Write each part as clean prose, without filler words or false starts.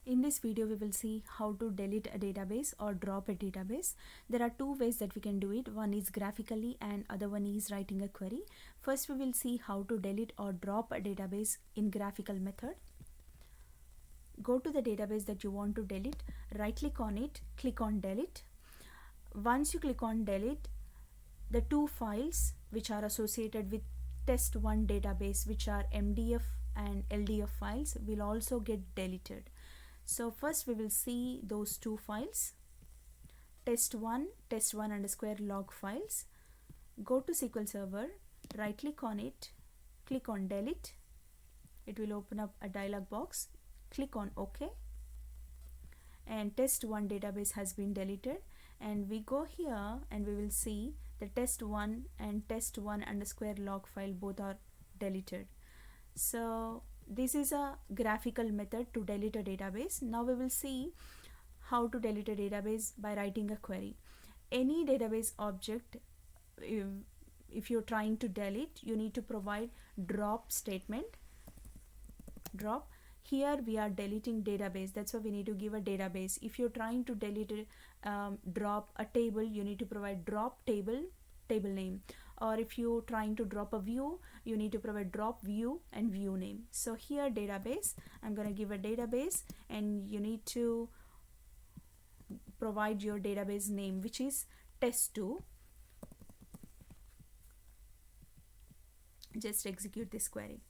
In this video, we will see how to delete a database or drop a database. There are two ways that we can do it. One is graphically and other one is writing a query. First, we will see how to delete or drop a database in graphical method. Go to the database that you want to delete, right click on it, click on delete. Once you click on delete, the two files which are associated with test1 database, which are MDF and LDF files, will also get deleted. So first we will see those two files, test1 underscore log files. Go to SQL Server, right click on it, click on delete. It will open up a dialog box. Click on OK, and test1 database has been deleted. And we go here and we will see the test1 and test1 underscore log file both are deleted. So this is a graphical method to delete a database. Now we will see how to delete a database by writing a query. Any database object, if you're trying to delete, you need to provide drop statement. Drop. Here we are deleting database, that's why we need to give a database. If you're trying to delete drop a table, you need to provide drop table name. Or if you're trying to drop a view, you need to provide drop view and view name. So here database, I'm going to give a database, and you need to provide your database name, which is test2. Just execute this query.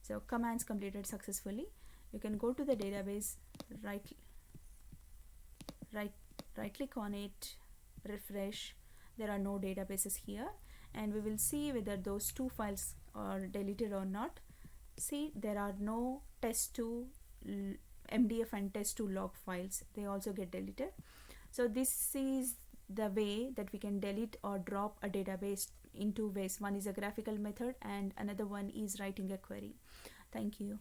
So commands completed successfully. You can go to the database, right click on it, refresh. There are no databases here, and we will see whether those two files are deleted or not. See, there are no test2 MDF and test2 log files. They also get deleted. So this is the way that we can delete or drop a database in two ways. One is a graphical method and another one is writing a query. Thank you.